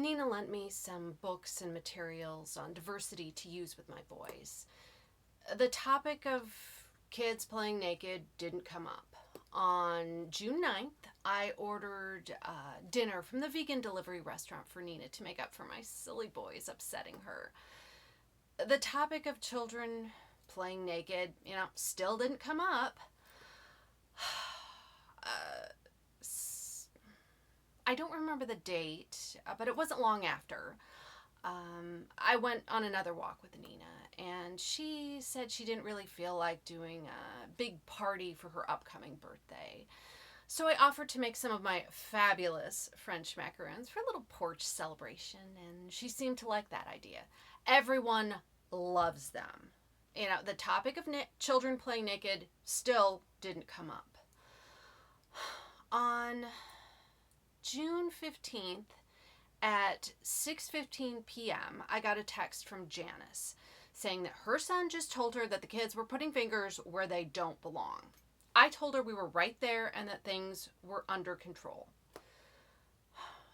Nina lent me some books and materials on diversity to use with my boys. The topic of kids playing naked didn't come up. On June 9th, I ordered dinner from the vegan delivery restaurant for Nina to make up for my silly boys upsetting her. The topic of children playing naked, still didn't come up. I don't remember the date, but it wasn't long after. I went on another walk with Nina, and she said she didn't really feel like doing a big party for her upcoming birthday. So I offered to make some of my fabulous French macarons for a little porch celebration, and she seemed to like that idea. Everyone loves them. The topic of children playing naked still didn't come up. On June 15th, at 6:15 p.m., I got a text from Janice saying that her son just told her that the kids were putting fingers where they don't belong. I told her we were right there and that things were under control.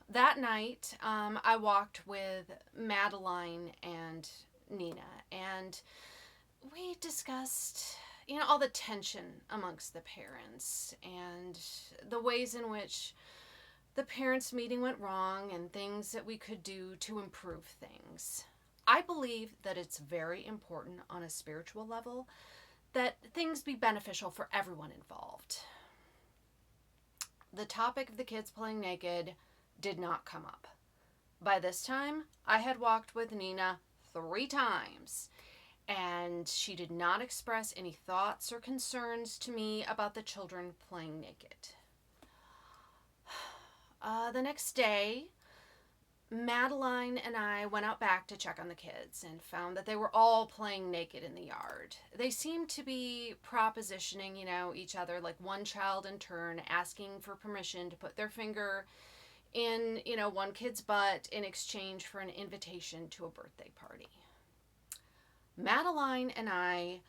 That night, I walked with Madeline and Nina, and we discussed, all the tension amongst the parents and the ways in which the parents' meeting went wrong and things that we could do to improve things. I believe that it's very important on a spiritual level that things be beneficial for everyone involved. The topic of the kids playing naked did not come up. By this time, I had walked with Nina 3 times, and she did not express any thoughts or concerns to me about the children playing naked. The next day, Madeline and I went out back to check on the kids and found that they were all playing naked in the yard. They seemed to be propositioning, each other, like one child in turn, asking for permission to put their finger in, one kid's butt in exchange for an invitation to a birthday party. Madeline and I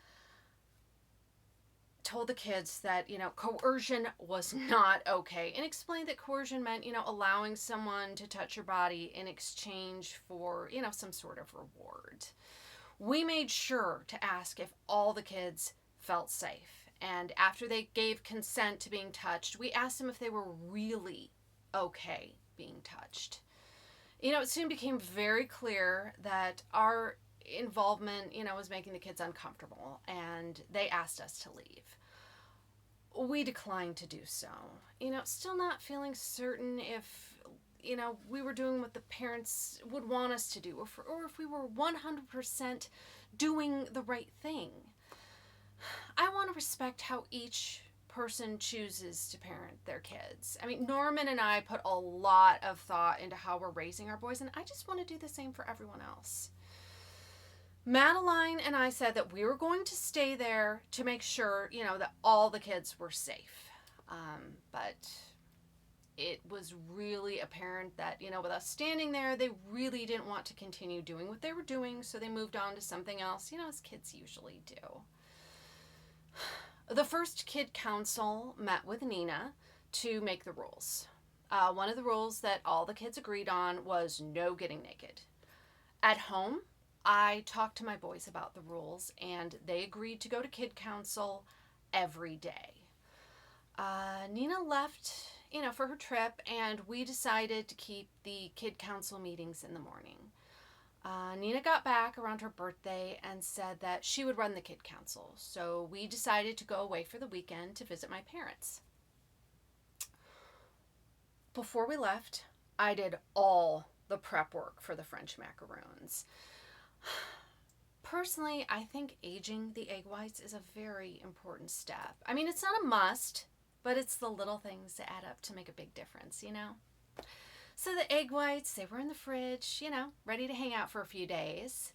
told the kids that, coercion was not okay, and explained that coercion meant, allowing someone to touch your body in exchange for, some sort of reward. We made sure to ask if all the kids felt safe. And after they gave consent to being touched, we asked them if they were really okay being touched. It soon became very clear that our involvement, was making the kids uncomfortable, and they asked us to leave. We declined to do so. Still not feeling certain if, we were doing what the parents would want us to do, or if we were 100% doing the right thing. I want to respect how each person chooses to parent their kids. Norman and I put a lot of thought into how we're raising our boys, and I just want to do the same for everyone else. Madeline and I said that we were going to stay there to make sure, that all the kids were safe. But it was really apparent that, with us standing there, they really didn't want to continue doing what they were doing, so they moved on to something else, as kids usually do. The first kid council met with Nina to make the rules. One of the rules that all the kids agreed on was no getting naked. At home, I talked to my boys about the rules, and they agreed to go to kid council every day. Nina left, for her trip, and we decided to keep the kid council meetings in the morning. Nina got back around her birthday and said that she would run the kid council, so we decided to go away for the weekend to visit my parents. Before we left, I did all the prep work for the French macaroons. Personally, I think aging the egg whites is a very important step. It's not a must, but it's the little things that add up to make a big difference, So the egg whites, they were in the fridge, ready to hang out for a few days.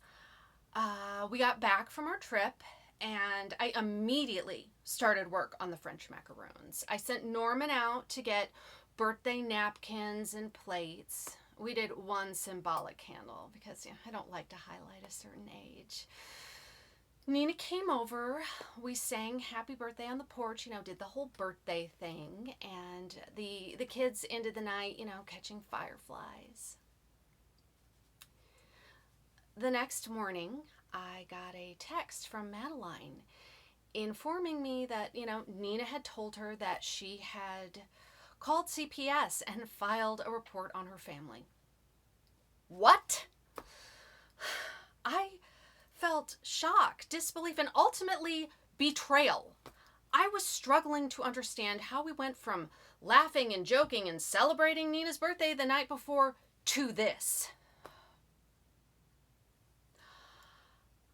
We got back from our trip, and I immediately started work on the French macaroons. I sent Norman out to get birthday napkins and plates. We did one symbolic candle because I don't like to highlight a certain age. Nina came over. We sang happy birthday on the porch, did the whole birthday thing. And the kids ended the night, catching fireflies. the next morning, I got a text from Madeline informing me that, Nina had told her that she had called CPS and filed a report on her family. What? I felt shock, disbelief, and ultimately betrayal. I was struggling to understand how we went from laughing and joking and celebrating Nina's birthday the night before to this.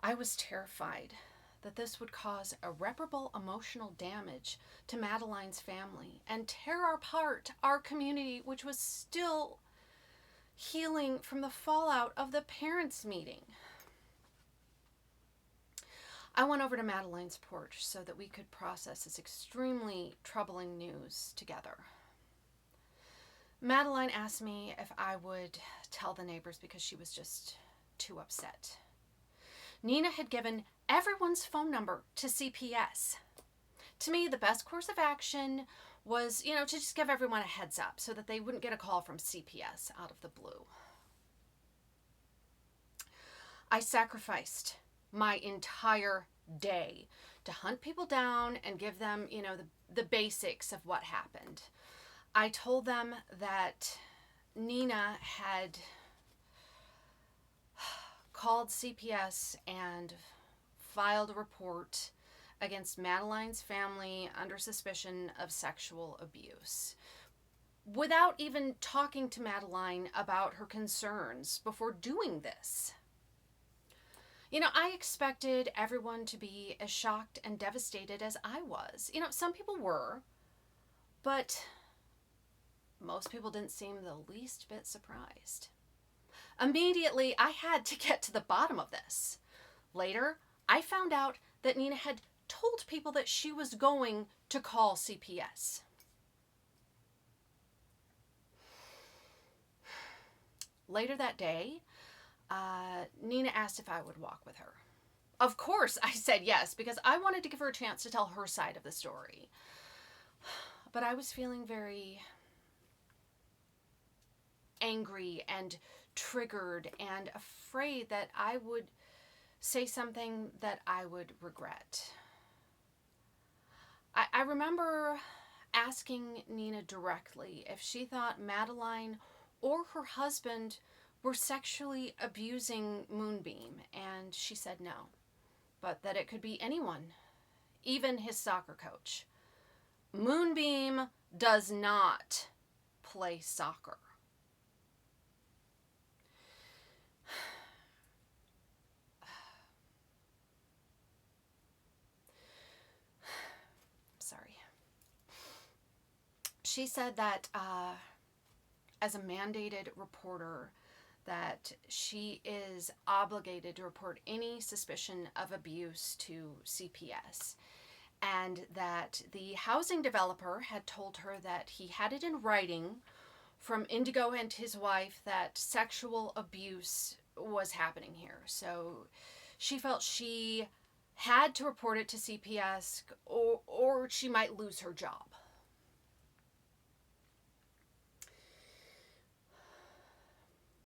I was terrified that this would cause irreparable emotional damage to Madeline's family and tear apart our community, which was still healing from the fallout of the parents' meeting. I went over to Madeline's porch so that we could process this extremely troubling news together. Madeline asked me if I would tell the neighbors because she was just too upset. Nina had given everyone's phone number to CPS. To me, the best course of action was, to just give everyone a heads up so that they wouldn't get a call from CPS out of the blue. I sacrificed my entire day to hunt people down and give them, the basics of what happened. I told them that Nina had called CPS and filed a report against Madeline's family under suspicion of sexual abuse, without even talking to Madeline about her concerns before doing this. I expected everyone to be as shocked and devastated as I was. Some people were, but most people didn't seem the least bit surprised. Immediately, I had to get to the bottom of this. Later, I found out that Nina had told people that she was going to call CPS. Later that day, Nina asked if I would walk with her. Of course, I said yes, because I wanted to give her a chance to tell her side of the story. But I was feeling very angry and triggered and afraid that I would say something that I would regret. I remember asking Nina directly if she thought Madeline or her husband were sexually abusing Moonbeam, and she said no, but that it could be anyone, even his soccer coach. Moonbeam does not play soccer. Sorry. She said that as a mandated reporter, that she is obligated to report any suspicion of abuse to CPS, and that the housing developer had told her that he had it in writing from Indigo and his wife that sexual abuse was happening here. So she felt she had to report it to CPS or she might lose her job.